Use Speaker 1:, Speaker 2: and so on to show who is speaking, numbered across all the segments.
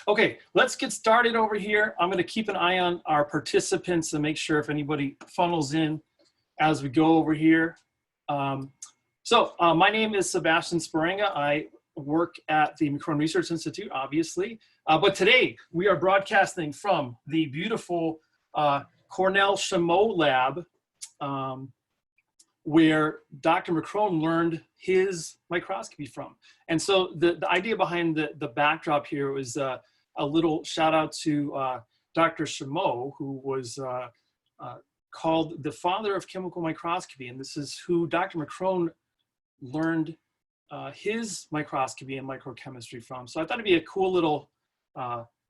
Speaker 1: Okay, let's get started over here. I'm going to keep an eye on our participants and make sure if anybody funnels in as we go over here. My name is Sebastian Sparenga. I work at the McCrone Research Institute, obviously. But today we are broadcasting from the beautiful Cornell Chameau lab, where Dr. McCrone learned his microscopy from. And so the idea behind the backdrop here was a little shout out to Dr. Chameau, who was called the father of chemical microscopy. And this is who Dr. McCrone learned his microscopy and microchemistry from. So I thought it'd be a cool little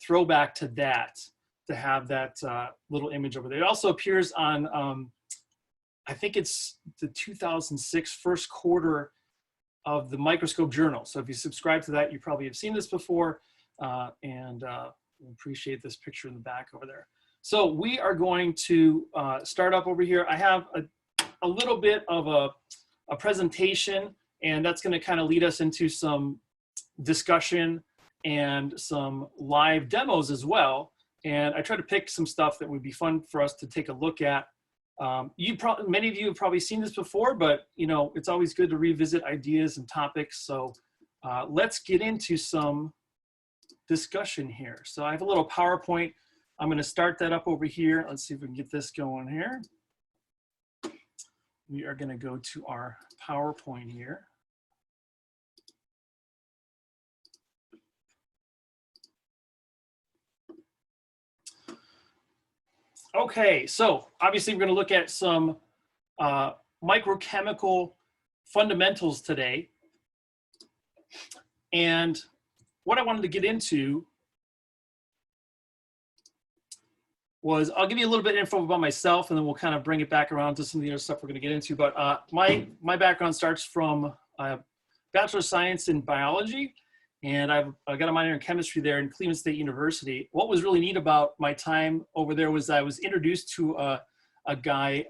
Speaker 1: throwback to that, to have that little image over there. It also appears on, I think it's the 2006 first quarter of the Microscope Journal. So if you subscribe to that, you probably have seen this before, and appreciate this picture in the back over there. So we are going to start up over here. I have a little bit of a presentation, and that's going to kind of lead us into some discussion and some live demos as well. And I try to pick some stuff that would be fun for us to take a look at. Many of you have probably seen this before, but you know, it's always good to revisit ideas and topics. So let's get into some discussion here. So I have a little PowerPoint. I'm going to start that up over here. Let's see if we can get this going here. We are going to go to our PowerPoint here. Okay, so obviously we're going to look at some microchemical fundamentals today. And what I wanted to get into was, I'll give you a little bit of info about myself, and then we'll kind of bring it back around to some of the other stuff we're going to get into. But my background starts from Bachelor of Science in Biology, and I got a minor in chemistry there in Cleveland State University. What was really neat about my time over there was I was introduced to a guy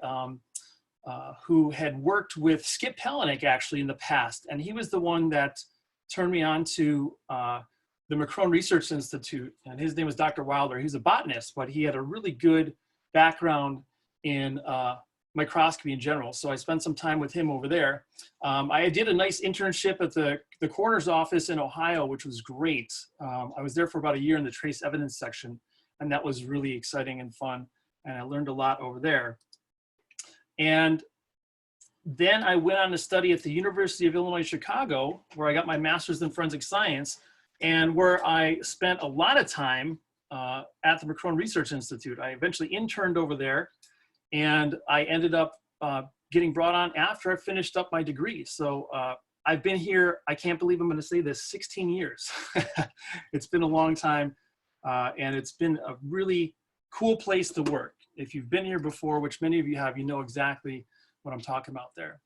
Speaker 1: who had worked with Skip Palahniuk actually in the past. And he was the one that turned me on to the McCrone Research Institute. And his name was Dr. Wilder. He's a botanist, but he had a really good background in microscopy in general. So I spent some time with him over there. I did a nice internship at the coroner's office in Ohio, which was great. I was there for about a year in the trace evidence section, and that was really exciting and fun. And I learned a lot over there. And then I went on to study at the University of Illinois, Chicago, where I got my master's in forensic science, and where I spent a lot of time at the McCrone Research Institute. I eventually interned over there, and I ended up getting brought on after I finished up my degree. So I've been here, I can't believe I'm going to say this, 16 years. It's been a long time, and it's been a really cool place to work. If you've been here before, which many of you have, you know exactly what I'm talking about there.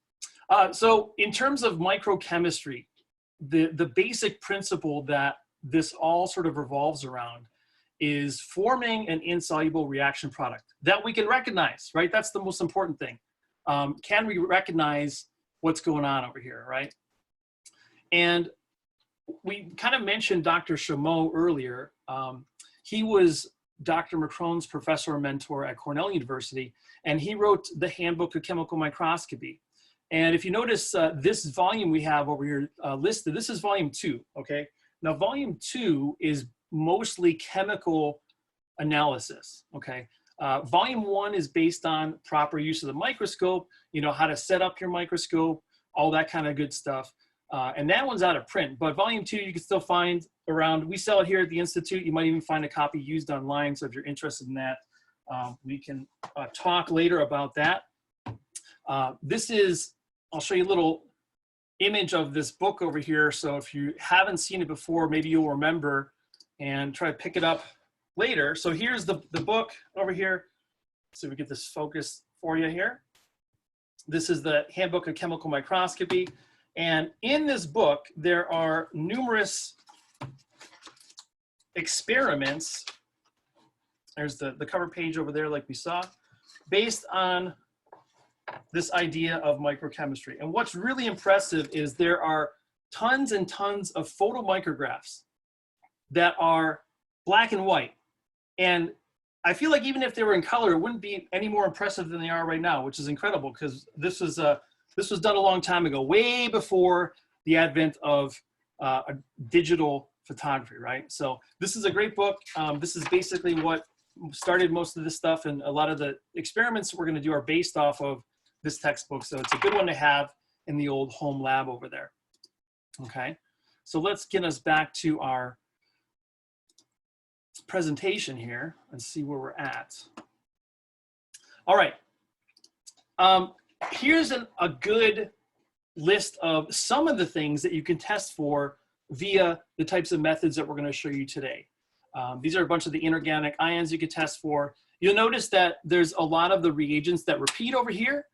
Speaker 1: So in terms of microchemistry, the basic principle that this all sort of revolves around is forming an insoluble reaction product that we can recognize, right? That's the most important thing. Can we recognize what's going on over here, right? And we kind of mentioned Dr. Chameau earlier. He was Dr. McCrone's professor and mentor at Cornell University, and he wrote the Handbook of Chemical Microscopy. And if you notice this volume we have over here listed, this is volume 2, okay? Now volume 2 is mostly chemical analysis, okay? Volume 1 is based on proper use of the microscope, you know, how to set up your microscope, all that kind of good stuff. And that one's out of print, but volume 2 you can still find around. We sell it here at the Institute. You might even find a copy used online. So if you're interested in that, we can talk later about that. This is, I'll show you a little image of this book over here. So if you haven't seen it before, maybe you'll remember and try to pick it up later. So here's the book over here. So we get this focus for you here. This is the Handbook of Chemical Microscopy. And in this book, there are numerous experiments. There's the cover page over there, like we saw, based on this idea of microchemistry. And what's really impressive is there are tons and tons of photomicrographs that are black and white. And I feel like even if they were in color, it wouldn't be any more impressive than they are right now, which is incredible because this was done a long time ago, way before the advent of a digital photography, right? So this is a great book. This is basically what started most of this stuff, and a lot of the experiments we're going to do are based off of this textbook. So it's a good one to have in the old home lab over there. Okay, so let's get us back to our presentation here and see where we're at. All right, here's a good list of some of the things that you can test for via the types of methods that we're going to show you today. These are a bunch of the inorganic ions you could test for. You'll notice that there's a lot of the reagents that repeat over here,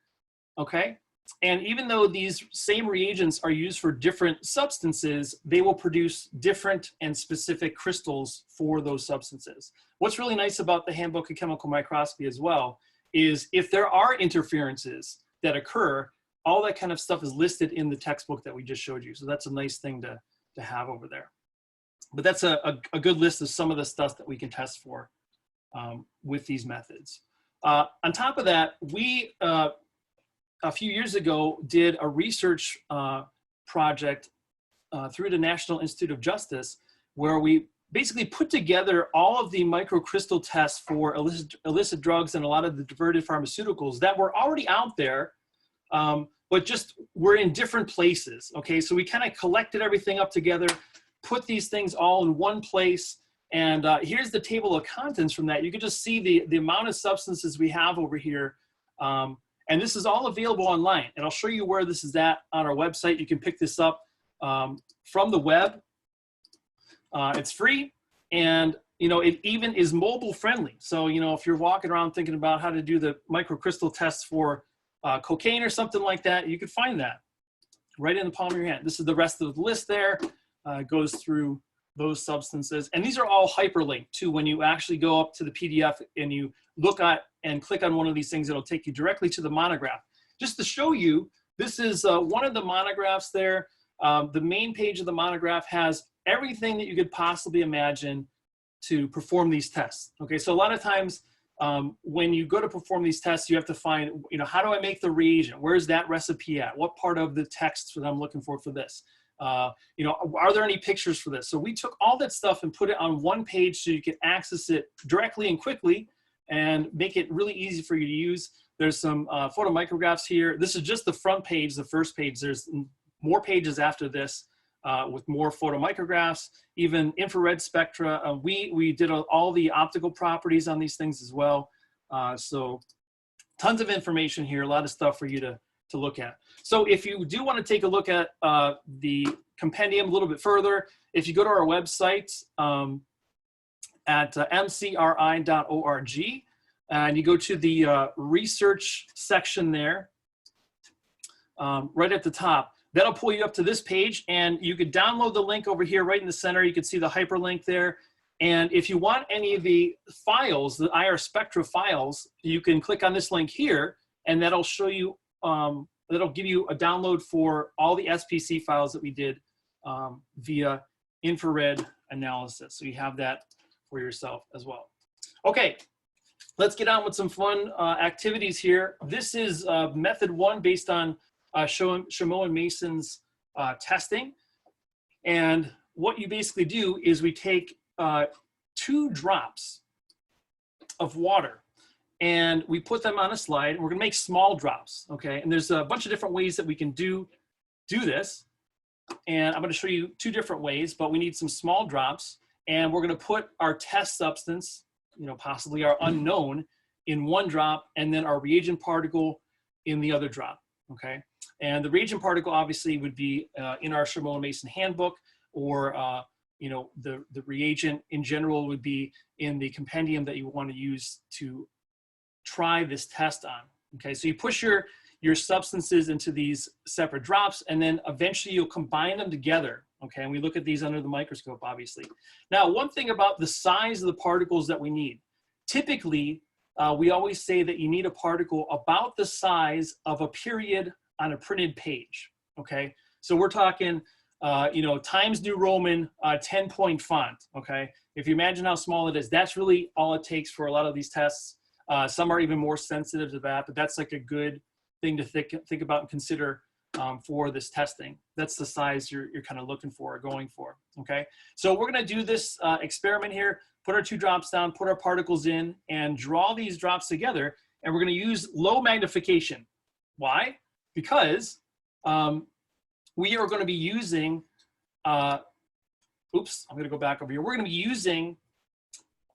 Speaker 1: okay? And even though these same reagents are used for different substances, they will produce different and specific crystals for those substances. What's really nice about the Handbook of Chemical Microscopy as well is if there are interferences that occur, all that kind of stuff is listed in the textbook that we just showed you. So that's a nice thing to have over there. But that's a good list of some of the stuff that we can test for with these methods. On top of that, we, a few years ago, did a research project through the National Institute of Justice, where we basically put together all of the microcrystal tests for illicit drugs and a lot of the diverted pharmaceuticals that were already out there, but just were in different places, okay? So we kind of collected everything up together, put these things all in one place, and here's the table of contents from that. You can just see the amount of substances we have over here, and this is all available online, and I'll show you where this is at on our website. You can pick this up from the web. It's free, and it even is mobile friendly. So if you're walking around thinking about how to do the microcrystal tests for cocaine or something like that, you could find that right in the palm of your hand. This is the rest of the list there. Goes through those substances. And these are all hyperlinked too. When you actually go up to the PDF and you look at and click on one of these things, it'll take you directly to the monograph. Just to show you, this is one of the monographs there. The main page of the monograph has everything that you could possibly imagine to perform these tests. Okay, so a lot of times when you go to perform these tests, you have to find, how do I make the reagent? Where's that recipe at? What part of the text that I'm looking for this? Are there any pictures for this? So we took all that stuff and put it on one page so you can access it directly and quickly and make it really easy for you to use. There's some photomicrographs here. This is just the front page, the first page. There's more pages after this with more photomicrographs, even infrared spectra. We did all the optical properties on these things as well. So tons of information here, a lot of stuff for you to look at. So if you do want to take a look at the compendium a little bit further, if you go to our website at mcri.org and you go to the research section there, right at the top, that'll pull you up to this page, and you could download the link over here right in the center. You can see the hyperlink there. And if you want any of the files, the IR spectra files, you can click on this link here, and that'll show you that'll give you a download for all the SPC files that we did via infrared analysis. So you have that for yourself as well. Okay, let's get on with some fun activities here. This is method one based on Chameau and Mason's testing. And what you basically do is we take 2 drops of water and we put them on a slide, and we're gonna make small drops, okay? And there's a bunch of different ways that we can do this. And I'm gonna show you 2 different ways, but we need some small drops, and we're gonna put our test substance, possibly our unknown, in one drop, and then our reagent particle in the other drop, okay? And the reagent particle obviously would be in our Chameau and Mason handbook, or the reagent in general would be in the compendium that you want to use to try this test on. Okay, so you push your substances into these separate drops, and then eventually you'll combine them together. Okay, and we look at these under the microscope, obviously. Now, one thing about the size of the particles that we need. Typically, we always say that you need a particle about the size of a period on a printed page. Okay, so we're talking Times New Roman 10-point font. Okay, If you imagine how small it is, that's really all it takes for a lot of these tests. Some are even more sensitive to that, but that's like a good thing to think about and consider for this testing. That's the size you're kind of looking for or going for, okay? So we're gonna do this experiment here, put our 2 drops down, put our particles in, and draw these drops together, and we're gonna use low magnification. Why? Because we are gonna be using, oops, I'm gonna go back over here. We're gonna be using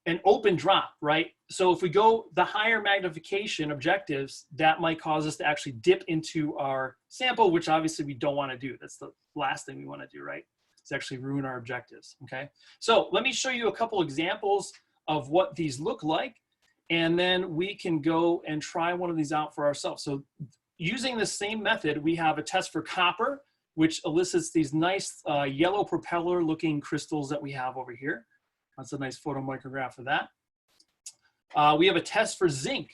Speaker 1: an open drop, right? So if we go the higher magnification objectives, that might cause us to actually dip into our sample, which obviously we don't want to do. That's the last thing we want to do, right? It's actually ruin our objectives, okay? So let me show you a couple examples of what these look like, and then we can go and try one of these out for ourselves. So using the same method, we have a test for copper, which elicits these nice yellow propeller looking crystals that we have over here. That's a nice photomicrograph of that. We have a test for zinc,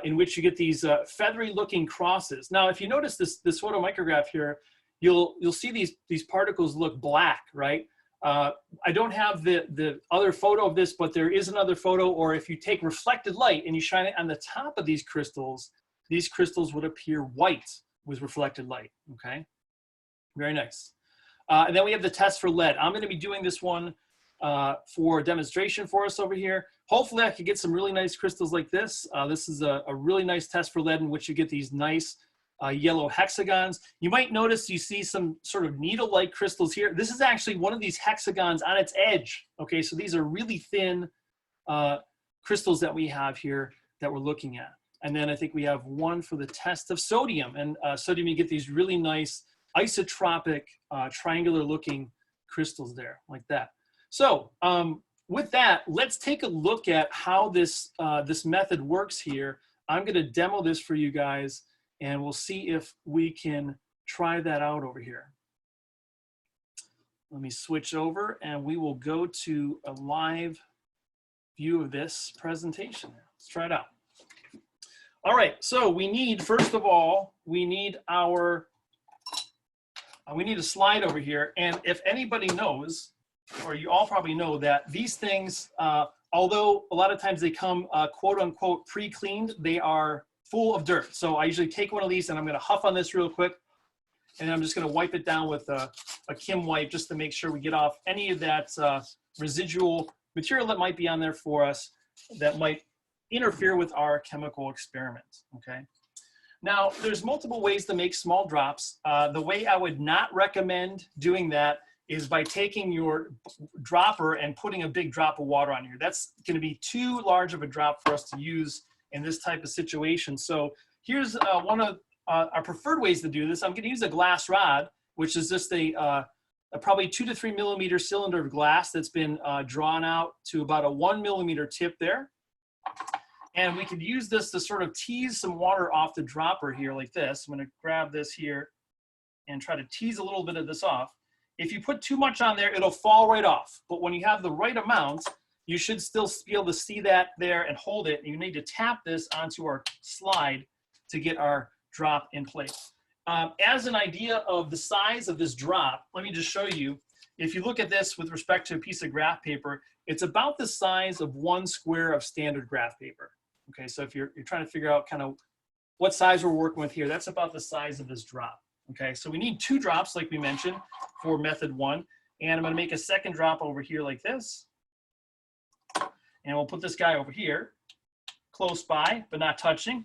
Speaker 1: in which you get these feathery looking crosses. Now, if you notice this photomicrograph here, you'll see these particles look black, right? I don't have the other photo of this, but there is another photo, or if you take reflected light and you shine it on the top of these crystals would appear white with reflected light, okay? Very nice. And then we have the test for lead. I'm gonna be doing this one for a demonstration for us over here. Hopefully I could get some really nice crystals like this. This is a really nice test for lead in which you get these nice yellow hexagons. You might notice you see some sort of needle-like crystals here. This is actually one of these hexagons on its edge. Okay, so these are really thin crystals that we have here that we're looking at. And then I think we have one for the test of sodium. And sodium, you get these really nice isotropic triangular looking crystals there, like that. So with that, let's take a look at how this, this method works here. I'm gonna demo this for you guys, and we'll see if we can try that out over here. Let me switch over and we will go to a live view of this presentation. Let's try it out. All right, so we need, first of all, we need our, we need a slide over here. And if anybody knows, or you all probably know, that these things, although a lot of times they come quote unquote pre-cleaned, they are full of dirt. So I usually take one of these and I'm gonna huff on this real quick, and I'm just gonna wipe it down with a Kim wipe just to make sure we get off any of that residual material that might be on there for us that might interfere with our chemical experiment, okay? Now, there's multiple ways to make small drops. The way I would not recommend doing that is by taking your dropper and putting a big drop of water on here. That's gonna be too large of a drop for us to use in this type of situation. So here's one of our preferred ways to do this. I'm gonna use a glass rod, which is just a probably 2 to 3 millimeter cylinder of glass that's been drawn out to about a 1 millimeter tip there. And we could use this to sort of tease some water off the dropper here like this. I'm gonna grab this here and try to tease a little bit of this off. If you put too much on there, it'll fall right off. But when you have the right amount, you should still be able to see that there and hold it. You need to tap this onto our slide to get our drop in place. As an idea of the size of this drop, let me just show you. If you look at this with respect to a piece of graph paper, it's about the size of 1 square of standard graph paper. Okay, so if you're trying to figure out kind of what size we're working with here, that's about the size of this drop. Okay, so we need 2 drops like we mentioned for method 1. And I'm gonna make a second drop over here like this. And we'll put this guy over here, close by, but not touching,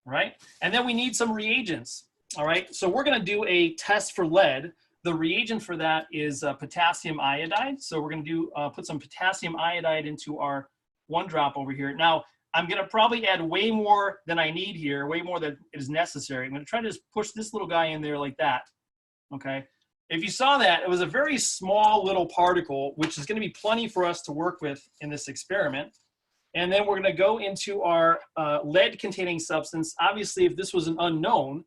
Speaker 1: right? And then we need some reagents, all right? So we're gonna do a test for lead. The reagent for that is potassium iodide. So we're gonna do, put some potassium iodide into our 1 drop over here. Now, I'm gonna probably add way more than I need here, way more than is necessary. I'm gonna try to just push this little guy in there like that, okay? If you saw that, it was a very small little particle, which is gonna be plenty for us to work with in this experiment. And then we're gonna go into our lead-containing substance. Obviously, if this was an unknown,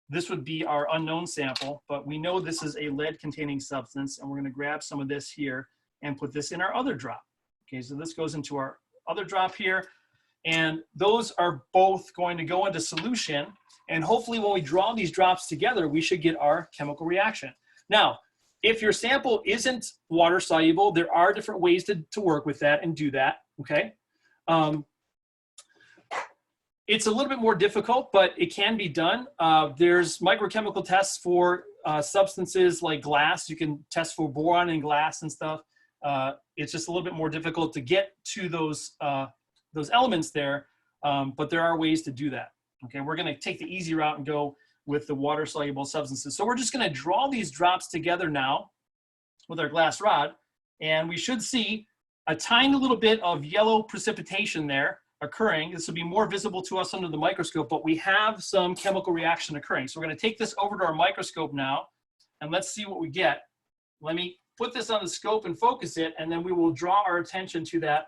Speaker 1: this would be our unknown sample, but we know this is a lead-containing substance, and we're gonna grab some of this here and put this in our other drop. Okay, so this goes into our other drop here. And those are both going to go into solution. And hopefully when we draw these drops together, we should get our chemical reaction. Now, If your sample isn't water soluble, there are different ways to work with that and do that, okay? It's a little bit more difficult, but it can be done. There's microchemical tests for substances like glass. You can test for boron in glass and stuff. It's just a little bit more difficult to get to those elements there, but there are ways to do that. Okay, we're gonna take the easy route and go with the water-soluble substances. So we're just gonna draw these drops together now with our glass rod, and we should see a tiny little bit of yellow precipitation there occurring. This will be more visible to us under the microscope, but we have some chemical reaction occurring. So we're gonna take this over to our microscope now, and let's see what we get. Let me put this on the scope and focus it, and then we will draw our attention to that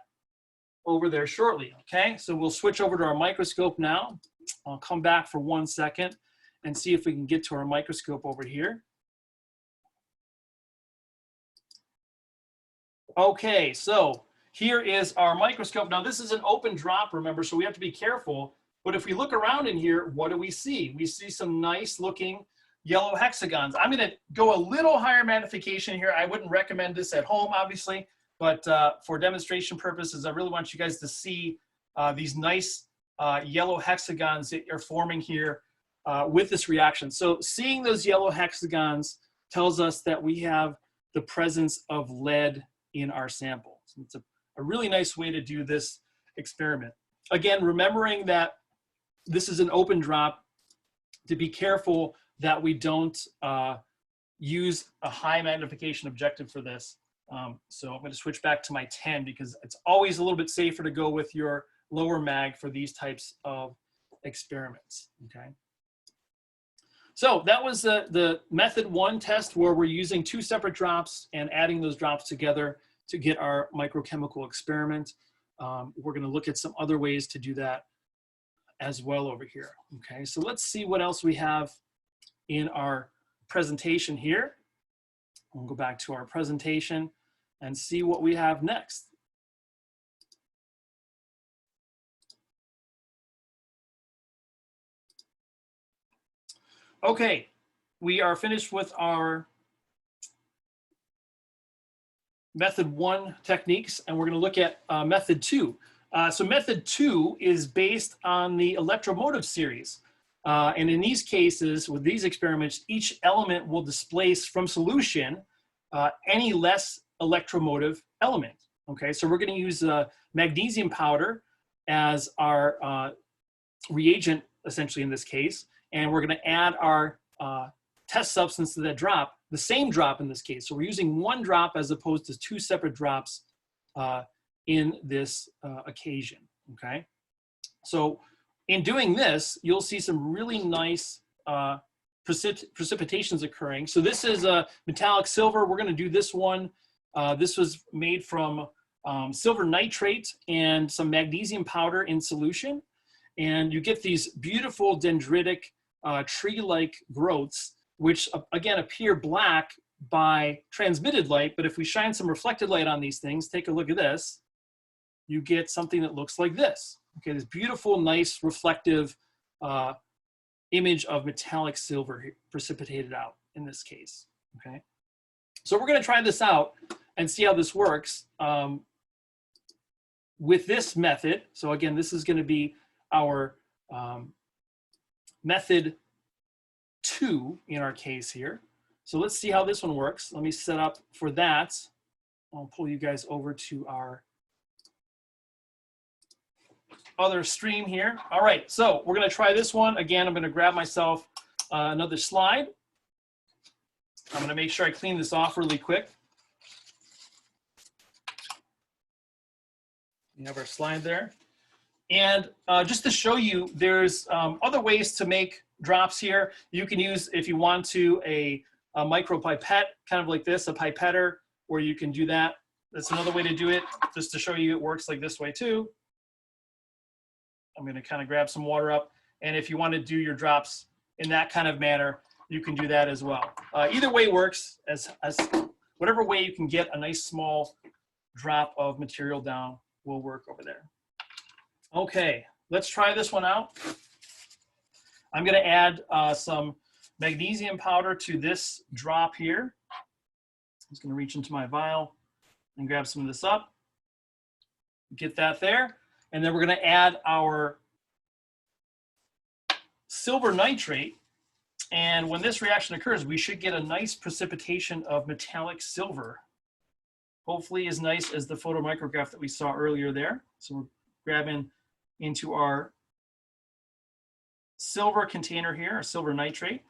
Speaker 1: over there shortly, okay? So we'll switch over to our microscope now. I'll come back for 1 second and see if we can get to our microscope over here. Okay, so here is our microscope. Now this is an open drop, remember, so we have to be careful. But if we look around in here, what do we see? We see some nice looking yellow hexagons. I'm gonna go a little higher magnification here. I wouldn't recommend this at home, obviously, but for demonstration purposes, I really want you guys to see these nice yellow hexagons that are forming here with this reaction. So seeing those yellow hexagons tells us that we have the presence of lead in our sample. So it's a really nice way to do this experiment. Again, remembering that this is an open drop, to be careful that we don't use a high magnification objective for this. So I'm going to switch back to my 10 because it's always a little bit safer to go with your lower mag for these types of experiments, okay? So that was the method 1 test where we're using 2 separate drops and adding those drops together to get our microchemical experiment. We're going to look at some other ways to do that as well over here, okay? So let's see what else we have in our presentation here. We'll go back to our presentation and see what we have next. Okay, we are finished with our method 1 techniques, and we're going to look at method 2. So method 2 is based on the electromotive series. And in these cases, with these experiments, each element will displace from solution any less electromotive element. Okay, so we're going to use magnesium powder as our reagent, essentially in this case, and we're going to add our test substance to that drop, the same drop in this case. So we're using 1 drop as opposed to 2 separate drops in this occasion, okay? So in doing this, you'll see some really nice precipitations occurring. So this is a metallic silver. We're going to do this one. This was made from silver nitrate and some magnesium powder in solution. And you get these beautiful dendritic tree-like growths, which again appear black by transmitted light. But if we shine some reflected light on these things, take a look at this, you get something that looks like this. Okay, this beautiful, nice, reflective image of metallic silver precipitated out in this case, okay? So we're gonna try this out and see how this works with this method. So again, this is gonna be our method 2 in our case here. So let's see how this one works. Let me set up for that. I'll pull you guys over to our other stream here. All right, so we're gonna try this one. Again, I'm gonna grab myself another slide. I'm gonna make sure I clean this off really quick. We have our slide there. And just to show you, there's other ways to make drops here. You can use, if you want to, a micro pipette, kind of like this, a pipetter, where you can do that. That's another way to do it, just to show you it works like this way too. I'm going to kind of grab some water up. And if you want to do your drops in that kind of manner, you can do that as well. Either way works, as whatever way you can get a nice small drop of material down will work over there. Okay, let's try this one out. I'm going to add some magnesium powder to this drop here. just going to reach into my vial and grab some of this up. Get that there. And then we're going to add our silver nitrate. And when this reaction occurs, we should get a nice precipitation of metallic silver. Hopefully as nice as the photomicrograph that we saw earlier there. So we're grabbing into our silver container here, our silver nitrate.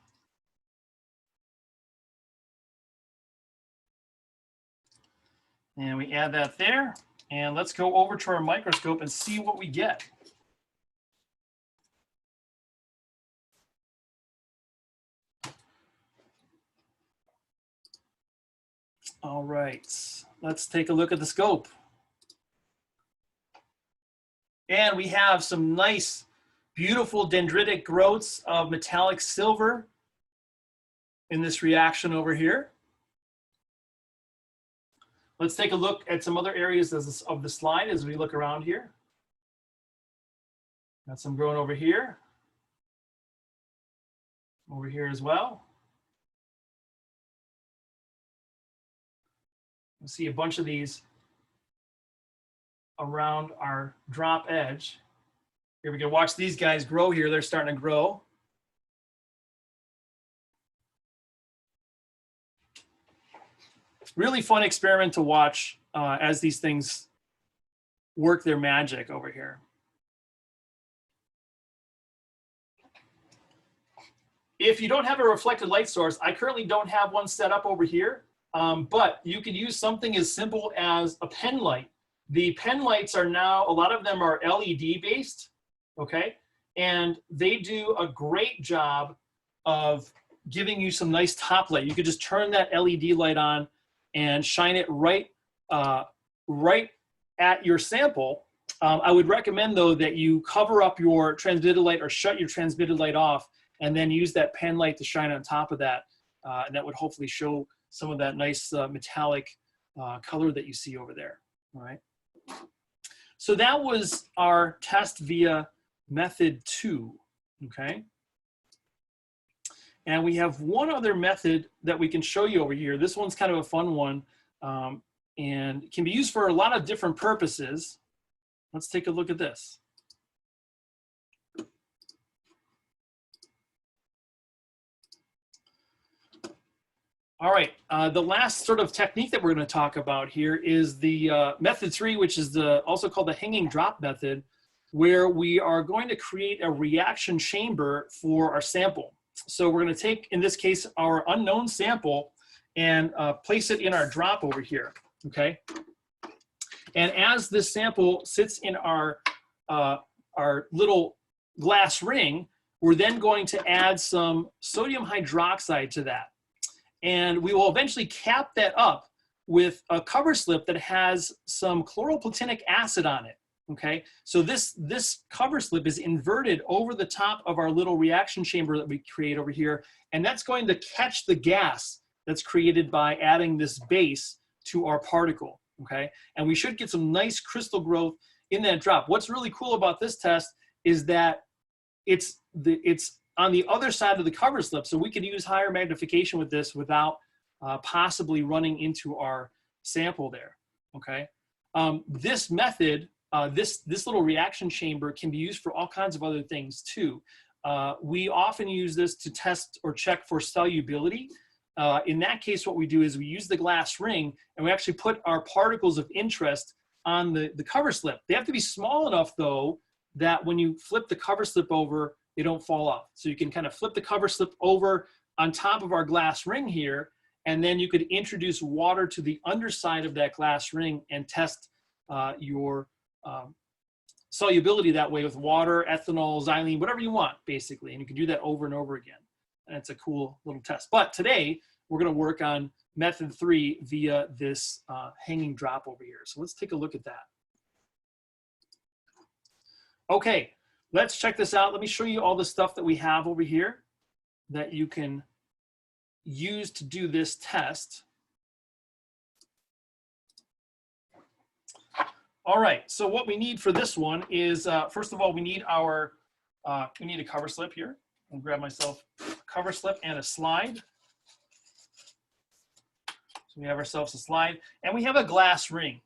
Speaker 1: And we add that there. And let's go over to our microscope and see what we get. All right, let's take a look at the scope. And we have some nice, beautiful dendritic growths of metallic silver in this reaction over here. Let's take a look at some other areas of the slide as we look around here. Got some growing over here as well. You'll see a bunch of these around our drop edge. Here we can watch these guys grow here. They're starting to grow. Really fun experiment to watch as these things work their magic over here. If you don't have a reflected light source, I currently don't have one set up over here, but you could use something as simple as a pen light. The pen lights are now, a lot of them are LED based, okay? And they do a great job of giving you some nice top light. You could just turn that LED light on and shine it right at your sample. I would recommend though that you cover up your transmitted light or shut your transmitted light off and then use that pen light to shine on top of that. And that would hopefully show some of that nice metallic color that you see over there, all right? So that was our test via method 2, okay? And we have one other method that we can show you over here. This one's kind of a fun one and can be used for a lot of different purposes. Let's take a look at this. All right, the last sort of technique that we're going to talk about here is the method 3, which is also called the hanging drop method, where we are going to create a reaction chamber for our sample. So we're going to take, in this case, our unknown sample and place it in our drop over here, okay? And as this sample sits in our little glass ring, we're then going to add some sodium hydroxide to that. And we will eventually cap that up with a cover slip that has some chloroplatinic acid on it, okay? So this cover slip is inverted over the top of our little reaction chamber that we create over here, and that's going to catch the gas that's created by adding this base to our particle, okay? And we should get some nice crystal growth in that drop. What's really cool about this test is that it's on the other side of the cover slip, so we could use higher magnification with this without possibly running into our sample there, okay? This method, this little reaction chamber can be used for all kinds of other things too. We often use this to test or check for solubility. In that case, what we do is we use the glass ring and we actually put our particles of interest on the cover slip. They have to be small enough though that when you flip the cover slip over, they don't fall off. So you can kind of flip the cover slip over on top of our glass ring here, and then you could introduce water to the underside of that glass ring and test your solubility that way with water, ethanol, xylene, whatever you want, basically. And you can do that over and over again. And it's a cool little test. But today, we're gonna work on method 3 via this hanging drop over here. So let's take a look at that. Okay. Let's check this out. Let me show you all the stuff that we have over here that you can use to do this test. All right, so what we need for this one is, first of all, we need a cover slip here. I'll grab myself a cover slip and a slide. So we have ourselves a slide, and we have a glass ring.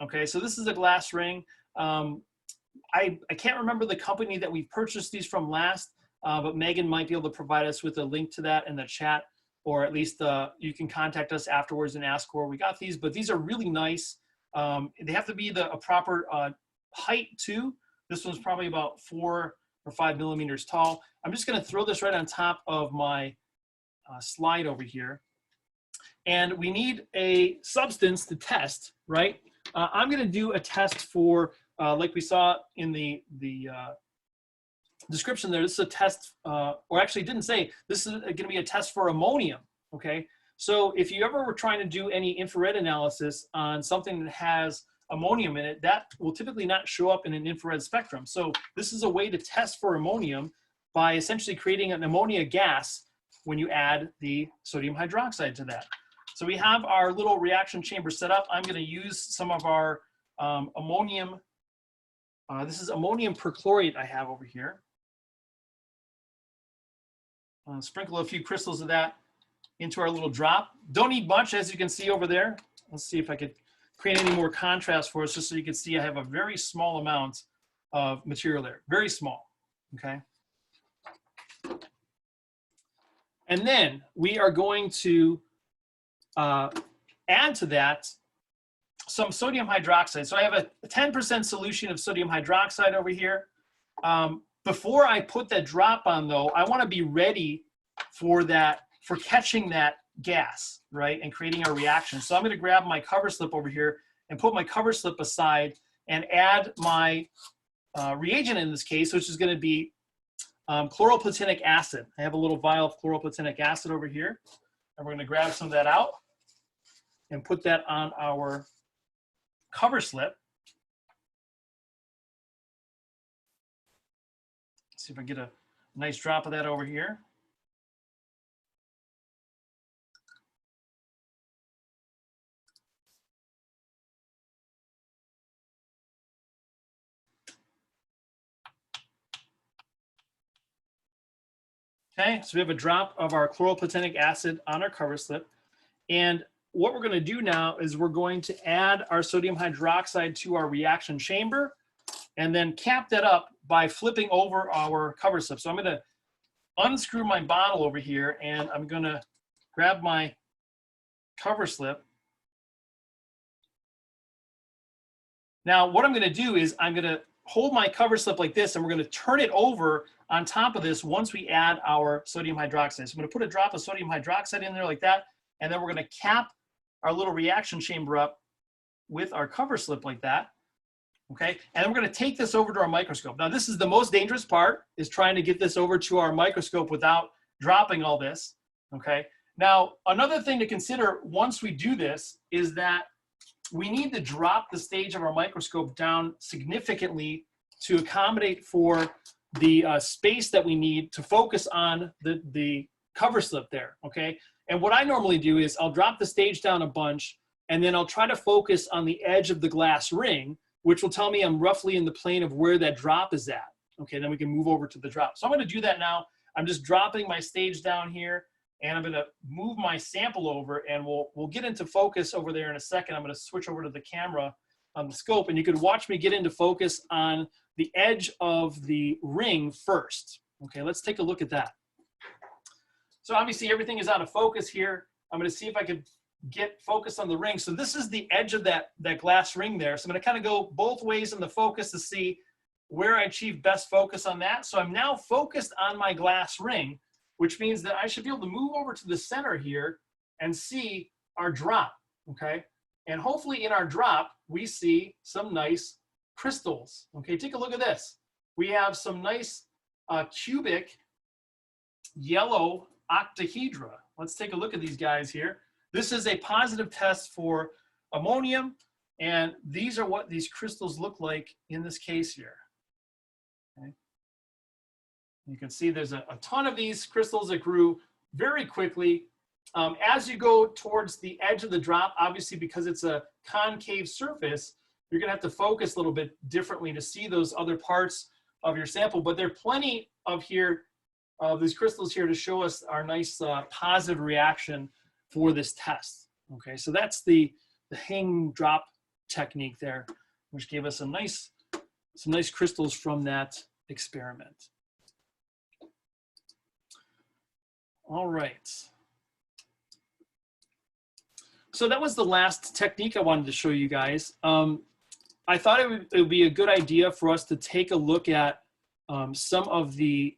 Speaker 1: Okay, so this is a glass ring. I can't remember the company that we purchased these from last, but Megan might be able to provide us with a link to that in the chat, or at least you can contact us afterwards and ask where we got these. But these are really nice. They have to be a proper height too. This one's probably about 4 or 5 millimeters tall. I'm just going to throw this right on top of my slide over here. And we need a substance to test, right? I'm going to do a test for, like we saw in the description there, this is a test, or actually it didn't say, this is going to be a test for ammonium, okay? So if you ever were trying to do any infrared analysis on something that has ammonium in it, that will typically not show up in an infrared spectrum. So this is a way to test for ammonium by essentially creating an ammonia gas when you add the sodium hydroxide to that. So we have our little reaction chamber set up. I'm going to use some of our ammonium. This is ammonium perchlorate I have over here. Sprinkle a few crystals of that into our little drop. Don't need much, as you can see over there. Let's see if I could create any more contrast for us, just so you can see I have a very small amount of material there. Very small, okay? And then we are going to add to that some sodium hydroxide. So I have a 10% solution of sodium hydroxide over here. Before I put that drop on though, I want to be ready for that, for catching that gas, right, and creating a reaction. So I'm going to grab my cover slip over here and put my cover slip aside and add my reagent in this case, which is going to be chloroplatinic acid. I have a little vial of chloroplatinic acid over here, and we're going to grab some of that out and put that on our cover slip. See if I get a nice drop of that over here. Okay, so we have a drop of our chloroplatinic acid on our cover slip. And what we're going to do now is we're going to add our sodium hydroxide to our reaction chamber and then cap that up by flipping over our cover slip. So I'm going to unscrew my bottle over here, and I'm going to grab my cover slip. Now, what I'm going to do is I'm going to hold my cover slip like this, and we're going to turn it over on top of this once we add our sodium hydroxide. So I'm going to put a drop of sodium hydroxide in there like that, and then we're going to cap our little reaction chamber up with our cover slip like that. Okay, and then we're going to take this over to our microscope. Now, this is the most dangerous part, is trying to get this over to our microscope without dropping all this. Okay, now another thing to consider once we do this is that we need to drop the stage of our microscope down significantly to accommodate for the space that we need to focus on the cover slip there, okay? And what I normally do is I'll drop the stage down a bunch, and then I'll try to focus on the edge of the glass ring, which will tell me I'm roughly in the plane of where that drop is at. Okay, then we can move over to the drop. So I'm going to do that now. I'm just dropping my stage down here, and I'm going to move my sample over, and we'll get into focus over there in a second. I'm going to switch over to the camera on the scope, and you can watch me get into focus on the edge of the ring first. Okay, let's take a look at that. So obviously everything is out of focus here. I'm going to see if I could get focus on the ring. So this is the edge of that glass ring there. So I'm going to kind of go both ways in the focus to see where I achieve best focus on that. So I'm now focused on my glass ring, which means that I should be able to move over to the center here and see our drop, okay? And hopefully in our drop, we see some nice crystals, okay? Take a look at this. We have some nice cubic yellow octahedra. Let's take a look at these guys here. This is a positive test for ammonium, and these are what these crystals look like in this case here. Okay. You can see there's a ton of these crystals that grew very quickly. As you go towards the edge of the drop, obviously because it's a concave surface, you're going to have to focus a little bit differently to see those other parts of your sample. But there are plenty of these crystals here to show us our nice positive reaction for this test. Okay, so that's the hang drop technique there, which gave us some nice crystals from that experiment. All right. So that was the last technique I wanted to show you guys. I thought it would be a good idea for us to take a look at some of the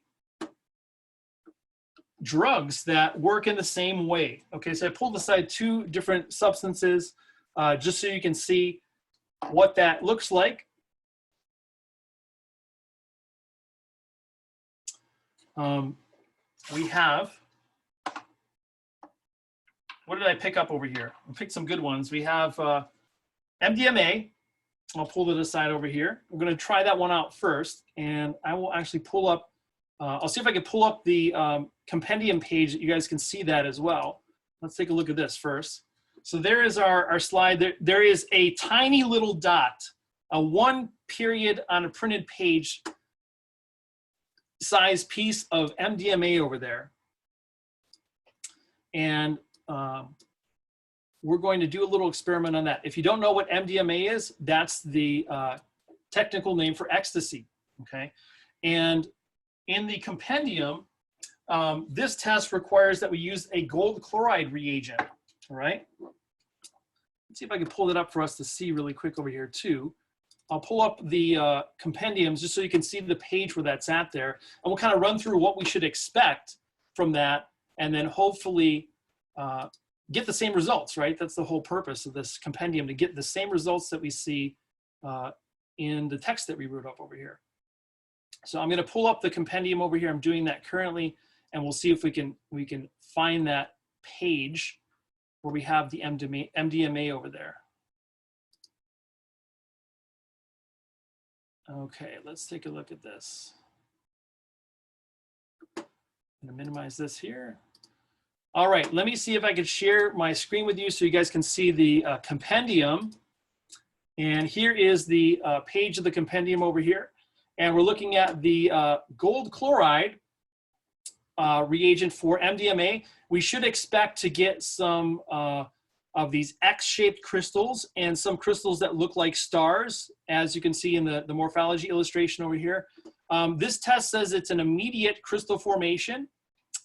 Speaker 1: drugs that work in the same way. Okay, so I pulled aside 2 different substances just so you can see what that looks like. We have, what did I pick up over here? I picked some good ones. We have MDMA. I'll pull it aside over here. We're going to try that one out first, and I will actually pull up, I'll see if I can pull up the compendium page that you guys can see that as well. Let's take a look at this first. So there is our slide. There is a tiny little dot, a 1 period on a printed page size piece of MDMA over there. And we're going to do a little experiment on that. If you don't know what MDMA is, that's the technical name for ecstasy, okay? And in the compendium, this test requires that we use a gold chloride reagent, all right? Let's see if I can pull it up for us to see really quick over here too. I'll pull up the compendiums just so you can see the page where that's at there. And we'll kind of run through what we should expect from that, and then hopefully get the same results, right? That's the whole purpose of this compendium, to get the same results that we see in the text that we wrote up over here. So I'm going to pull up the compendium over here. I'm doing that currently, and we'll see if we can find that page where we have the MDMA over there. Okay, let's take a look at this. I'm going to minimize this here. All right, let me see if I can share my screen with you so you guys can see the compendium. And here is the page of the compendium over here. And we're looking at the gold chloride reagent for MDMA. We should expect to get some of these X-shaped crystals and some crystals that look like stars, as you can see in the morphology illustration over here. This test says it's an immediate crystal formation,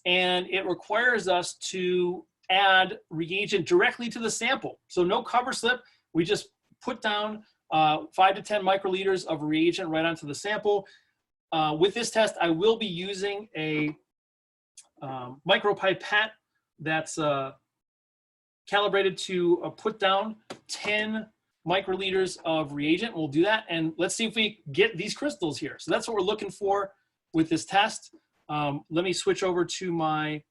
Speaker 1: and it requires us to add reagent directly to the sample. So no cover slip, we just put down 5 to 10 microliters of reagent right onto the sample. With this test, I will be using a micropipette that's calibrated to put down 10 microliters of reagent. We'll do that, and let's see if we get these crystals here. So that's what we're looking for with this test. Let me switch over to my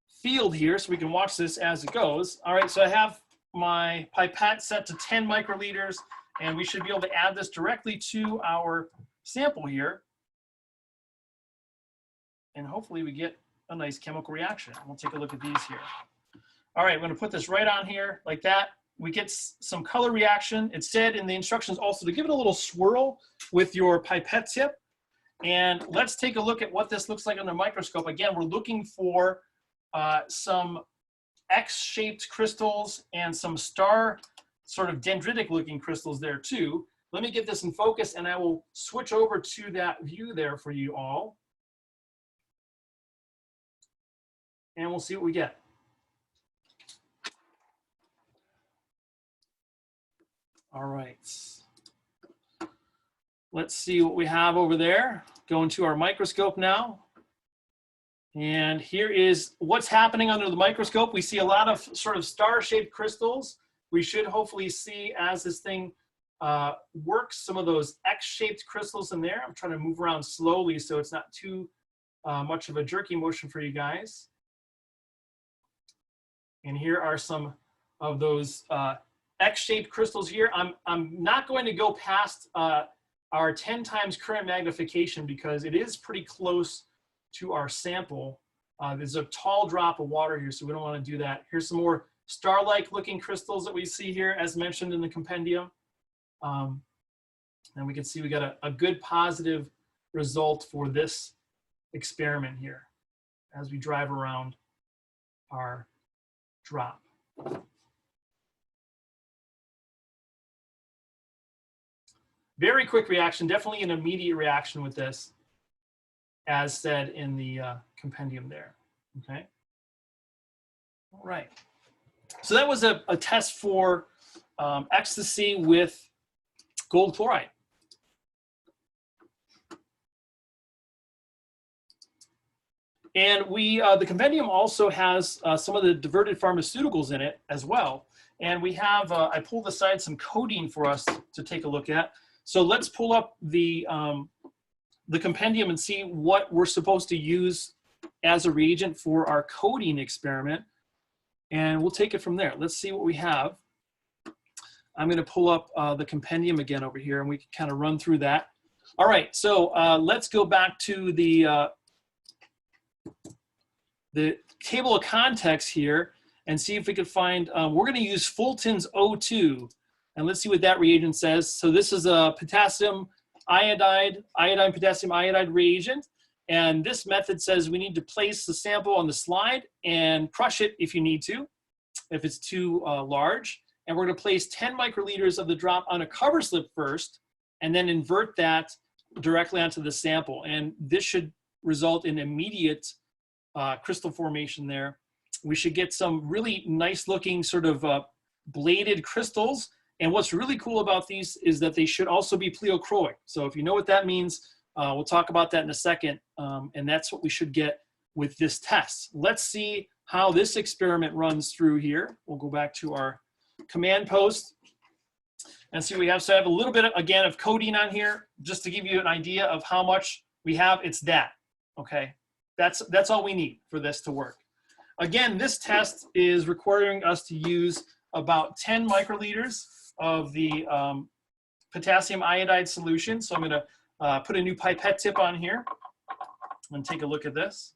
Speaker 1: field here so we can watch this as it goes. All right, so I have my pipette set to 10 microliters, and we should be able to add this directly to our sample here. And hopefully we get a nice chemical reaction. We'll take a look at these here. All right, I'm going to put this right on here like that. We get some color reaction. It said in the instructions also to give it a little swirl with your pipette tip. And let's take a look at what this looks like under a microscope. Again, we're looking for some X-shaped crystals and some star sort of dendritic looking crystals there too. Let me get this in focus, and I will switch over to that view there for you all. And we'll see what we get. All right. Let's see what we have over there. Go into our microscope now. And here is what's happening under the microscope. We see a lot of sort of star-shaped crystals. We should hopefully see, as this thing works, some of those X-shaped crystals in there. I'm trying to move around slowly so it's not too much of a jerky motion for you guys. And here are some of those X-shaped crystals here. I'm not going to go past our 10 times current magnification because it is pretty close to our sample. There's a tall drop of water here, so we don't want to do that. Here's some more star-like looking crystals that we see here, as mentioned in the compendium. And we can see we got a good positive result for this experiment here as we drive around our drop. Very quick reaction, definitely an immediate reaction with this, as said in the compendium there, okay? All right, so that was a test for ecstasy with gold chloride. And the compendium also has some of the diverted pharmaceuticals in it as well. And we have, I pulled aside some codeine for us to take a look at. So let's pull up the compendium and see what we're supposed to use as a reagent for our codeine experiment. And we'll take it from there. Let's see what we have. I'm going to pull up the compendium again over here, and we can kind of run through that. All right, so let's go back to the table of contents here and see if we could find, we're going to use Fulton's O2, and let's see what that reagent says. So this is a potassium iodide, iodine potassium iodide reagent, and this method says we need to place the sample on the slide and crush it if you need to, if it's too large. And we're going to place 10 microliters of the drop on a cover slip first, and then invert that directly onto the sample. And this should result in immediate crystal formation there. We should get some really nice looking sort of bladed crystals. And what's really cool about these is that they should also be pleochroic. So if you know what that means, we'll talk about that in a second. And that's what we should get with this test. Let's see how this experiment runs through here. We'll go back to our command post and see what we have. So I have a little bit, again, of codeine on here, just to give you an idea of how much we have. It's that, okay? That's all we need for this to work. Again, this test is requiring us to use about 10 microliters of the potassium iodide solution. So I'm going to put a new pipette tip on here and take a look at this.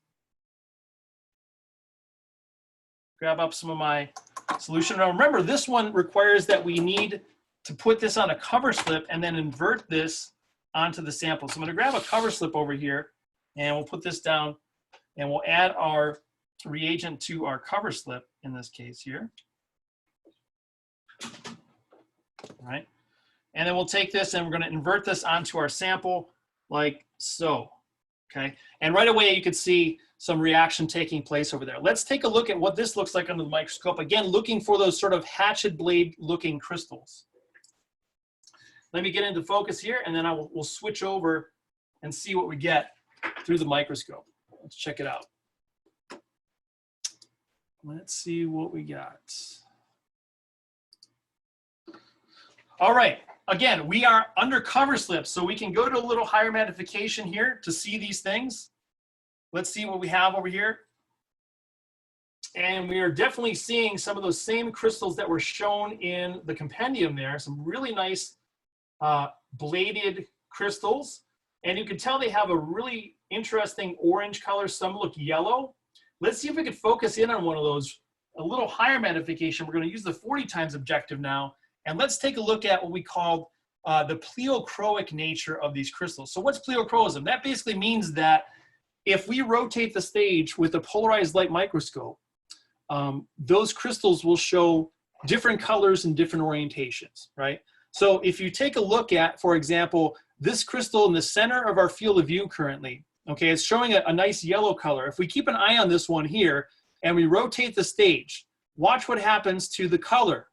Speaker 1: Grab up some of my solution. Now remember, this one requires that we need to put this on a cover slip and then invert this onto the sample. So I'm going to grab a cover slip over here, and we'll put this down, and we'll add our reagent to our cover slip in this case here. All right. And then we'll take this and we're going to invert this onto our sample like so. Okay. And right away you can see some reaction taking place over there. Let's take a look at what this looks like under the microscope. Again, looking for those sort of hatchet blade looking crystals. Let me get into focus here, and then we'll switch over and see what we get through the microscope. Let's check it out. Let's see what we got. All right, again, we are under cover slips, so we can go to a little higher magnification here to see these things. Let's see what we have over here. And we are definitely seeing some of those same crystals that were shown in the compendium there, some really nice bladed crystals. And you can tell they have a really interesting orange color. Some look yellow. Let's see if we could focus in on one of those, a little higher magnification. We're going to use the 40 times objective now. And let's take a look at what we call the pleochroic nature of these crystals. So what's pleochroism? That basically means that if we rotate the stage with a polarized light microscope, those crystals will show different colors and different orientations, right? So if you take a look at, for example, this crystal in the center of our field of view currently, okay, it's showing a nice yellow color. If we keep an eye on this one here and we rotate the stage, watch what happens to the color.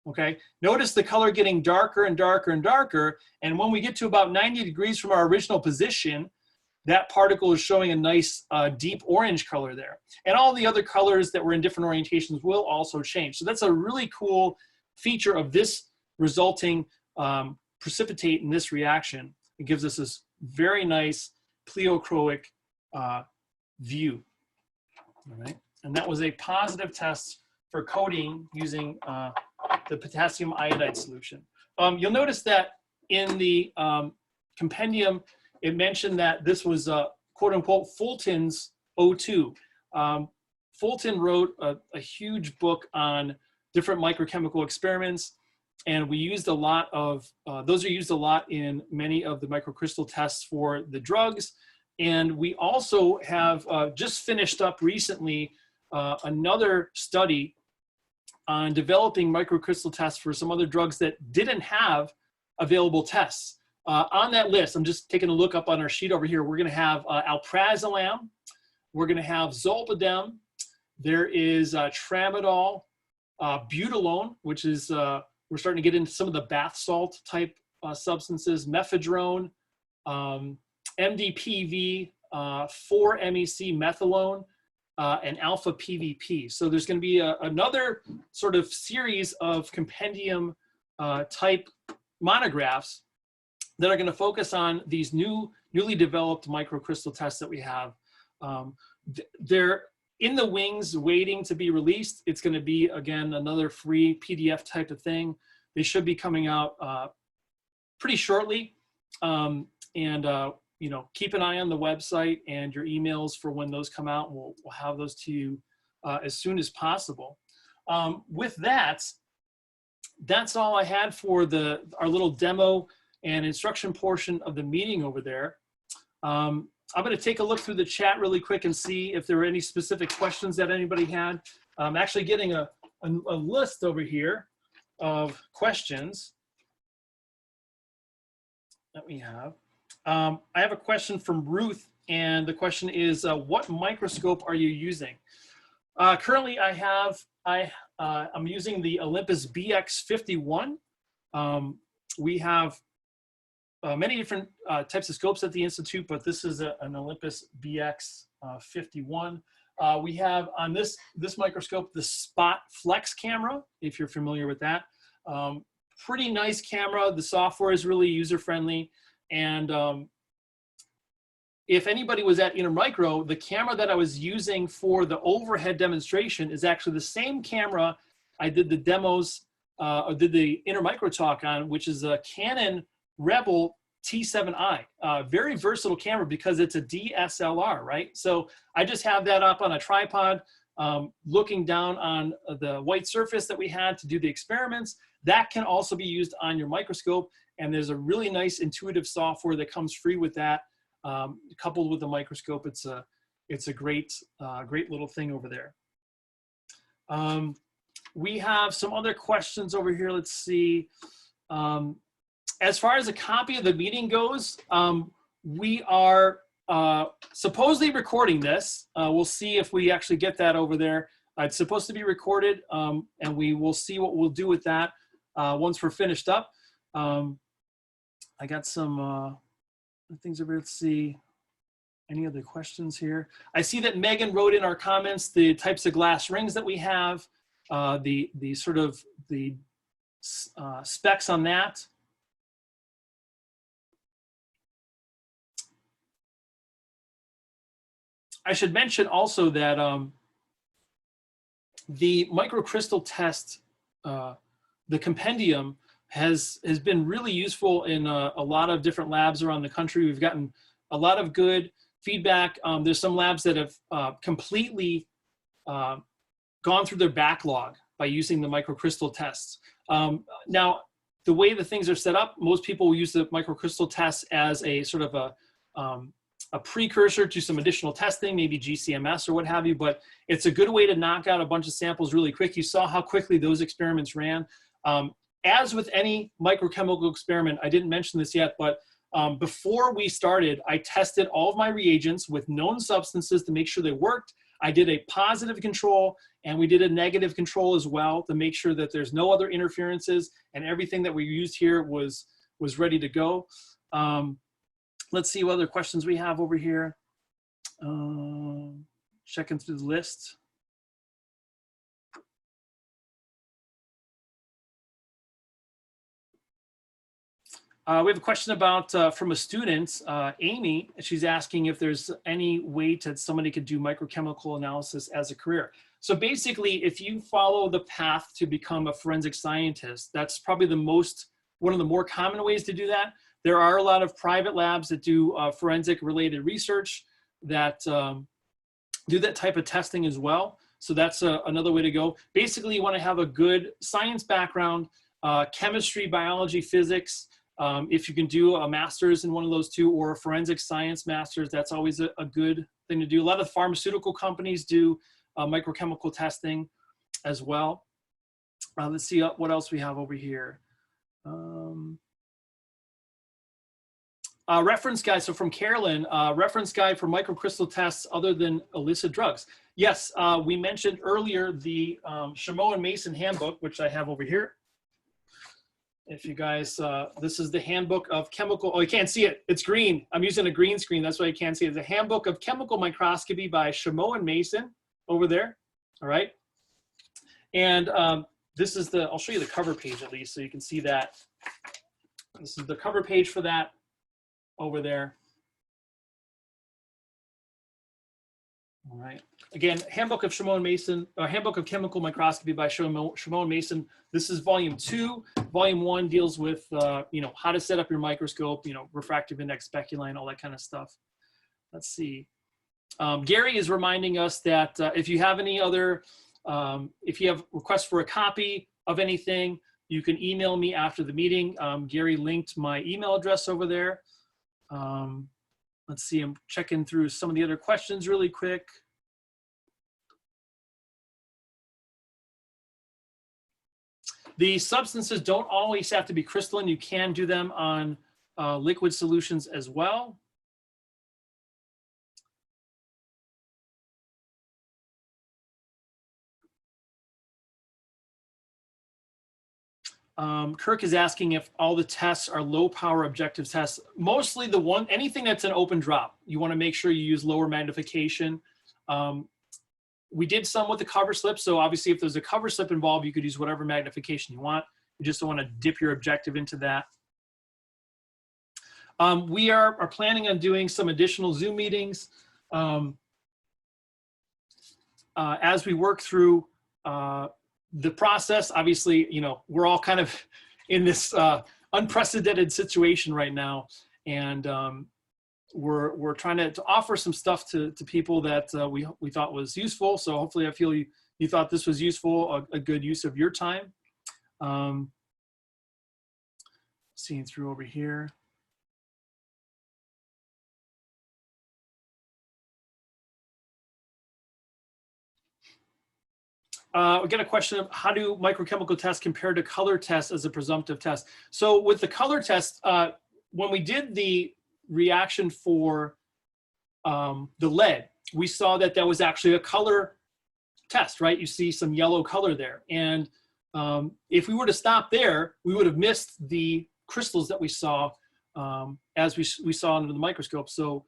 Speaker 1: Okay, notice the color getting darker and darker and darker, and when we get to about 90 degrees from our original position, that particle is showing a nice deep orange color there. And all the other colors that were in different orientations will also change. So that's a really cool feature of this resulting precipitate in this reaction. It gives us this very nice pleochroic view. All right, and that was a positive test for codeine using the potassium iodide solution. You'll notice that in the compendium, it mentioned that this was quote unquote Fulton's O2. Fulton wrote a huge book on different microchemical experiments, and we used a lot of, those are used a lot in many of the microcrystal tests for the drugs. And we also have just finished up recently another study on developing microcrystal tests for some other drugs that didn't have available tests. On that list, I'm just taking a look up on our sheet over here. We're going to have alprazolam. We're going to have zolpidem. There is tramadol, butylone, which is, we're starting to get into some of the bath salt type substances, mephedrone, MDPV, 4-MEC methylone, and alpha PVP. So there's going to be another sort of series of compendium type monographs that are going to focus on these newly developed microcrystal tests that we have. They're in the wings waiting to be released. It's going to be, again, another free PDF type of thing. They should be coming out pretty shortly. You know, keep an eye on the website and your emails for when those come out. We'll have those to you as soon as possible. With that, that's all I had for our little demo and instruction portion of the meeting over there. I'm going to take a look through the chat really quick and see if there are any specific questions that anybody had. I'm actually getting a list over here of questions that we have. I have a question from Ruth, and the question is, what microscope are you using? Currently, I'm using the Olympus BX51. We have many different types of scopes at the Institute, but this is an Olympus BX51. We have on this microscope the Spot Flex camera, if you're familiar with that. Pretty nice camera. The software is really user-friendly. And if anybody was at Intermicro, the camera that I was using for the overhead demonstration is actually the same camera I did the demos, or did the Intermicro talk on, which is a Canon Rebel T7i. Very versatile camera because it's a DSLR, right? So I just have that up on a tripod, looking down on the white surface that we had to do the experiments. That can also be used on your microscope. And there's a really nice intuitive software that comes free with that, coupled with the microscope. It's a great little thing over there. We have some other questions over here. Let's see. As far as a copy of the meeting goes, we are supposedly recording this. We'll see if we actually get that over there. It's supposed to be recorded, and we will see what we'll do with that once we're finished up. I got some things over here. Let's see. Any other questions here? I see that Megan wrote in our comments the types of glass rings that we have, the sort of the specs on that. I should mention also that the microcrystal test, the compendium, has been really useful in a lot of different labs around the country. We've gotten a lot of good feedback. There's some labs that have completely gone through their backlog by using the microcrystal tests. Now, the way the things are set up, most people will use the microcrystal tests as a sort of a precursor to some additional testing, maybe GCMS or what have you, but it's a good way to knock out a bunch of samples really quick. You saw how quickly those experiments ran. As with any microchemical experiment, I didn't mention this yet, but before we started, I tested all of my reagents with known substances to make sure they worked. I did a positive control, and we did a negative control as well to make sure that there's no other interferences, and everything that we used here was ready to go. Let's see what other questions we have over here. Checking through the list. We have a question about from a student, Amy. She's asking if there's any way that somebody could do microchemical analysis as a career. So basically, if you follow the path to become a forensic scientist, that's probably one of the more common ways to do that. There are a lot of private labs that do forensic related research that do that type of testing as well. So that's another way to go. Basically, you want to have a good science background, chemistry, biology, physics. If you can do a master's in one of those two, or a forensic science master's, that's always a good thing to do. A lot of pharmaceutical companies do microchemical testing as well. Let's see what else we have over here. Reference guide. So from Carolyn, reference guide for microcrystal tests other than illicit drugs. Yes, we mentioned earlier the Chameau and Mason handbook, which I have over here. If you guys, this is the handbook of chemical, oh, you can't see it, it's green. I'm using a green screen, that's why you can't see it. It's a handbook of chemical microscopy by Chameau and Mason over there, all right? And this is the, I'll show you the cover page at least so you can see that. This is the cover page for that over there. All right. Again, Handbook of Chameau and Mason, or Handbook of Chemical Microscopy by Chameau and Mason. This is volume 2. Volume 1 deals with, you know, how to set up your microscope, you know, refractive index, speculine, all that kind of stuff. Let's see. Gary is reminding us that if you have any other, if you have requests for a copy of anything, you can email me after the meeting. Gary linked my email address over there. Let's see, I'm checking through some of the other questions really quick. The substances don't always have to be crystalline. You can do them on liquid solutions as well. Kirk is asking if all the tests are low power objective tests. Mostly the one, anything that's an open drop, you want to make sure you use lower magnification. We did some with the cover slip. So obviously if there's a cover slip involved, you could use whatever magnification you want. You just don't want to dip your objective into that. We are planning on doing some additional Zoom meetings as we work through the process. Obviously, you know, we're all kind of in this unprecedented situation right now, and we're trying to offer some stuff to people that we thought was useful. So hopefully, I feel you thought this was useful, a good use of your time. Seeing through over here. We get a question of how do microchemical tests compare to color tests as a presumptive test? So with the color test, when we did the reaction for the lead, we saw that that was actually a color test, right? You see some yellow color there. And if we were to stop there, we would have missed the crystals that we saw as we saw under the microscope. So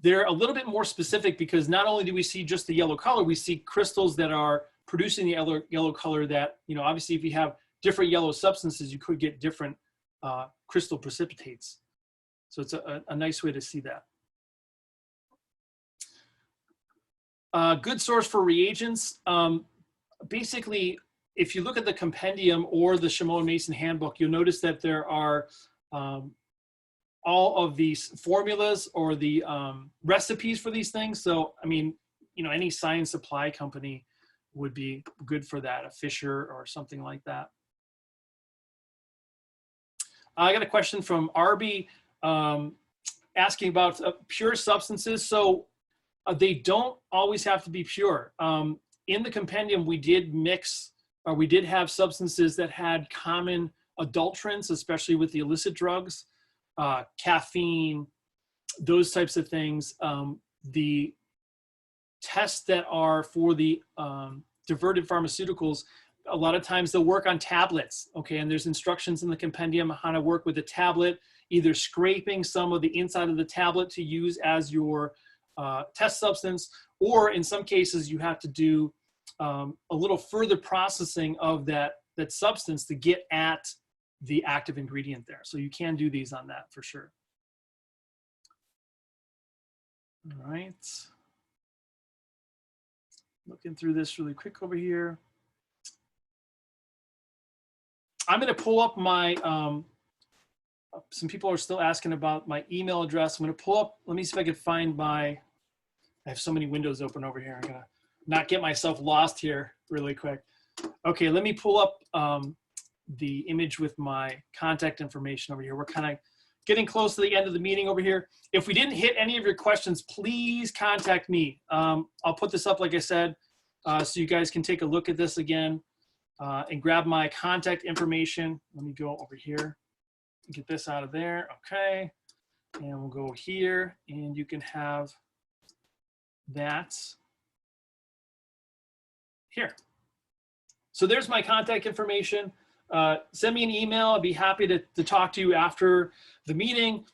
Speaker 1: they're a little bit more specific because not only do we see just the yellow color, we see crystals that are producing the yellow color that, you know, obviously if you have different yellow substances, you could get different crystal precipitates. So it's a nice way to see that. Good source for reagents. Basically, if you look at the compendium or the Chameau and Mason handbook, you'll notice that there are all of these formulas or the recipes for these things. So, I mean, you know, any science supply company would be good for that, a Fisher or something like that. I got a question from Arby asking about pure substances. So they don't always have to be pure. In the compendium, we did mix, or we did have substances that had common adulterants, especially with the illicit drugs. Caffeine, those types of things. The tests that are for the diverted pharmaceuticals, a lot of times they'll work on tablets, okay? And there's instructions in the compendium on how to work with a tablet, either scraping some of the inside of the tablet to use as your test substance, or in some cases you have to do a little further processing of that substance to get at the active ingredient there. So you can do these on that for sure. All right. Looking through this really quick over here. I'm going to pull up my, some people are still asking about my email address. I'm going to pull up, let me see if I can find my, I have so many windows open over here. I'm going to not get myself lost here really quick. Okay, let me pull up the image with my contact information over here. We're kind of getting close to the end of the meeting over here. If we didn't hit any of your questions, please contact me. I'll put this up, like I said, so you guys can take a look at this again and grab my contact information. Let me go over here and get this out of there. Okay. And we'll go here and you can have that here. So there's my contact information. Send me an email. I'd be happy to talk to you after the meeting.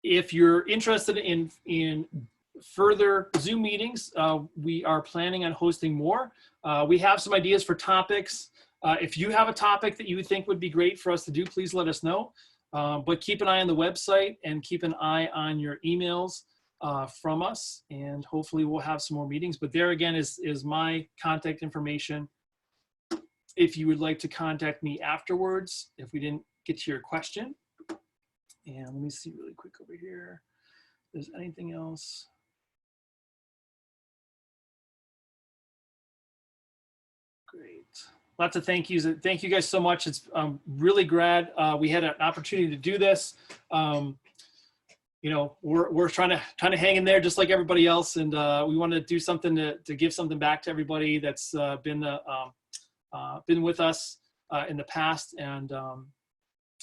Speaker 1: If you're interested in further Zoom meetings, we are planning on hosting more. We have some ideas for topics. If you have a topic that you think would be great for us to do, please let us know. But keep an eye on the website and keep an eye on your emails from us, and hopefully we'll have some more meetings. But there again is my contact information. If you would like to contact me afterwards, if we didn't get to your question. And let me see really quick over here. If there's anything else. Great. Lots of thank yous. Thank you guys so much. It's really glad we had an opportunity to do this. You know, we're trying to hang in there just like everybody else, and we want to do something to give something back to everybody that's been with us in the past, and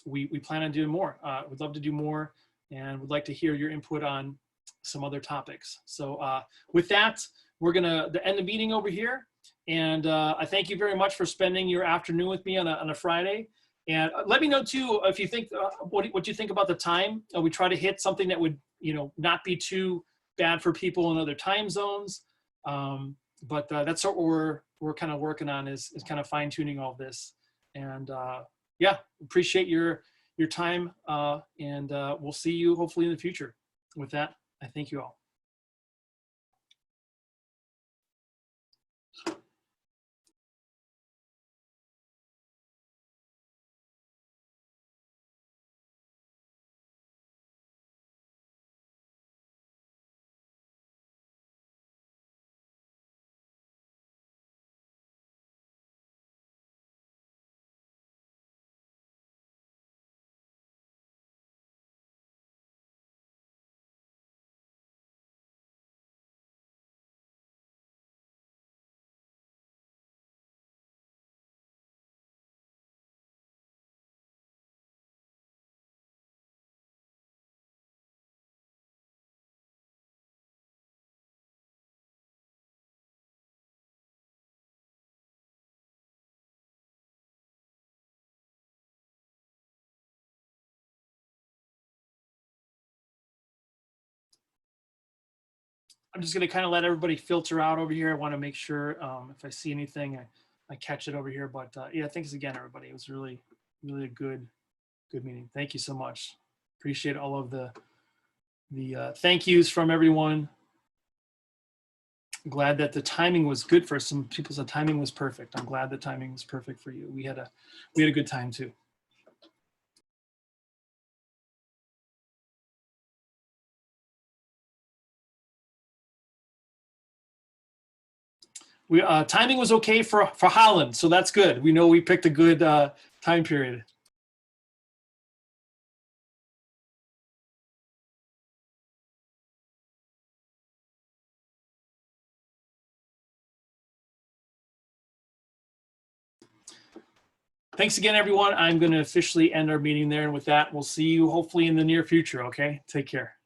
Speaker 1: we plan on doing more. We'd love to do more, and would like to hear your input on some other topics. So with that, we're gonna end the meeting over here. And I thank you very much for spending your afternoon with me on a Friday. And let me know too if you think what you think about the time. We try to hit something that would, you know, not be too bad for people in other time zones. But that's what we're kind of working on is kind of fine tuning all this. And yeah, appreciate your time. And we'll see you hopefully in the future. With that, I thank you all. I'm just going to kind of let everybody filter out over here. I want to make sure if I see anything, I catch it over here. But yeah, thanks again, everybody. It was really a good meeting. Thank you so much. Appreciate all of the thank yous from everyone. I'm glad that the timing was good for some people. The timing was perfect. I'm glad the timing was perfect for you. We had a good time too. Timing was okay for Holland, so that's good. We know we picked a good time period. Thanks again, everyone. I'm going to officially end our meeting there, and with that, we'll see you hopefully in the near future. Okay, take care.